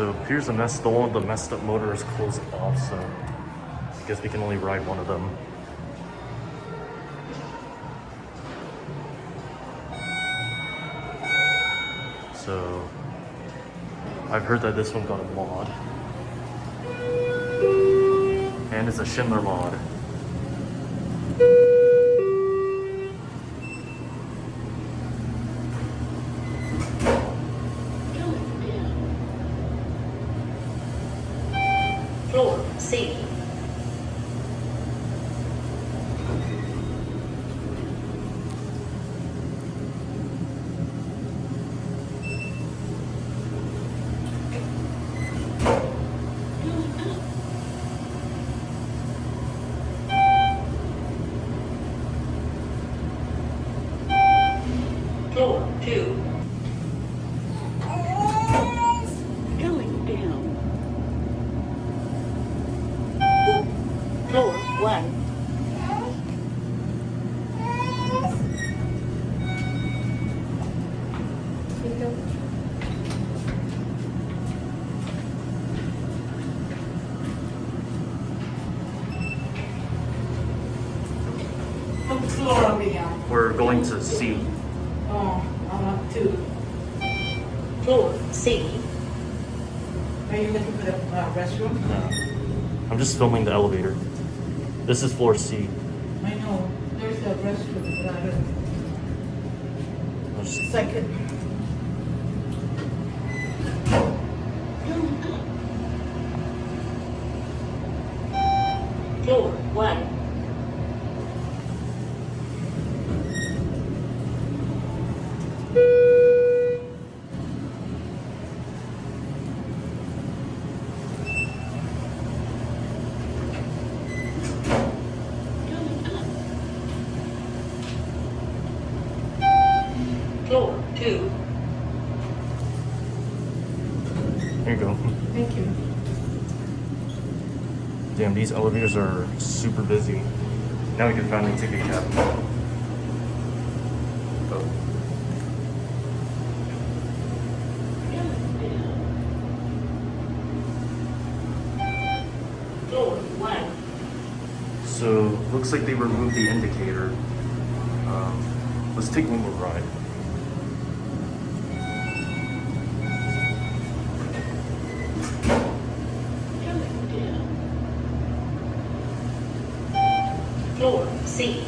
So here's a mess. The one with the messed up motor is closed off, so I guess we can only ride one of them. So I've heard that this one got a mod. And it's a Schindler mod. Floor C. Floor 2. Going down. Floor 1. What floor are we on? We're going to C. Oh, I'm on 2. Floor C. Are you looking for the restroom? No. I'm just filming the elevator. This is floor C. I know, there's a restroom, but I don't. I'll just- Second. Floor 1. Floor 2. Here you go. Thank you. Damn, these elevators are super busy. Now we can finally take a cab. Oh. Floor 1. So, looks like they removed the indicator. Let's take one more ride. Floor C.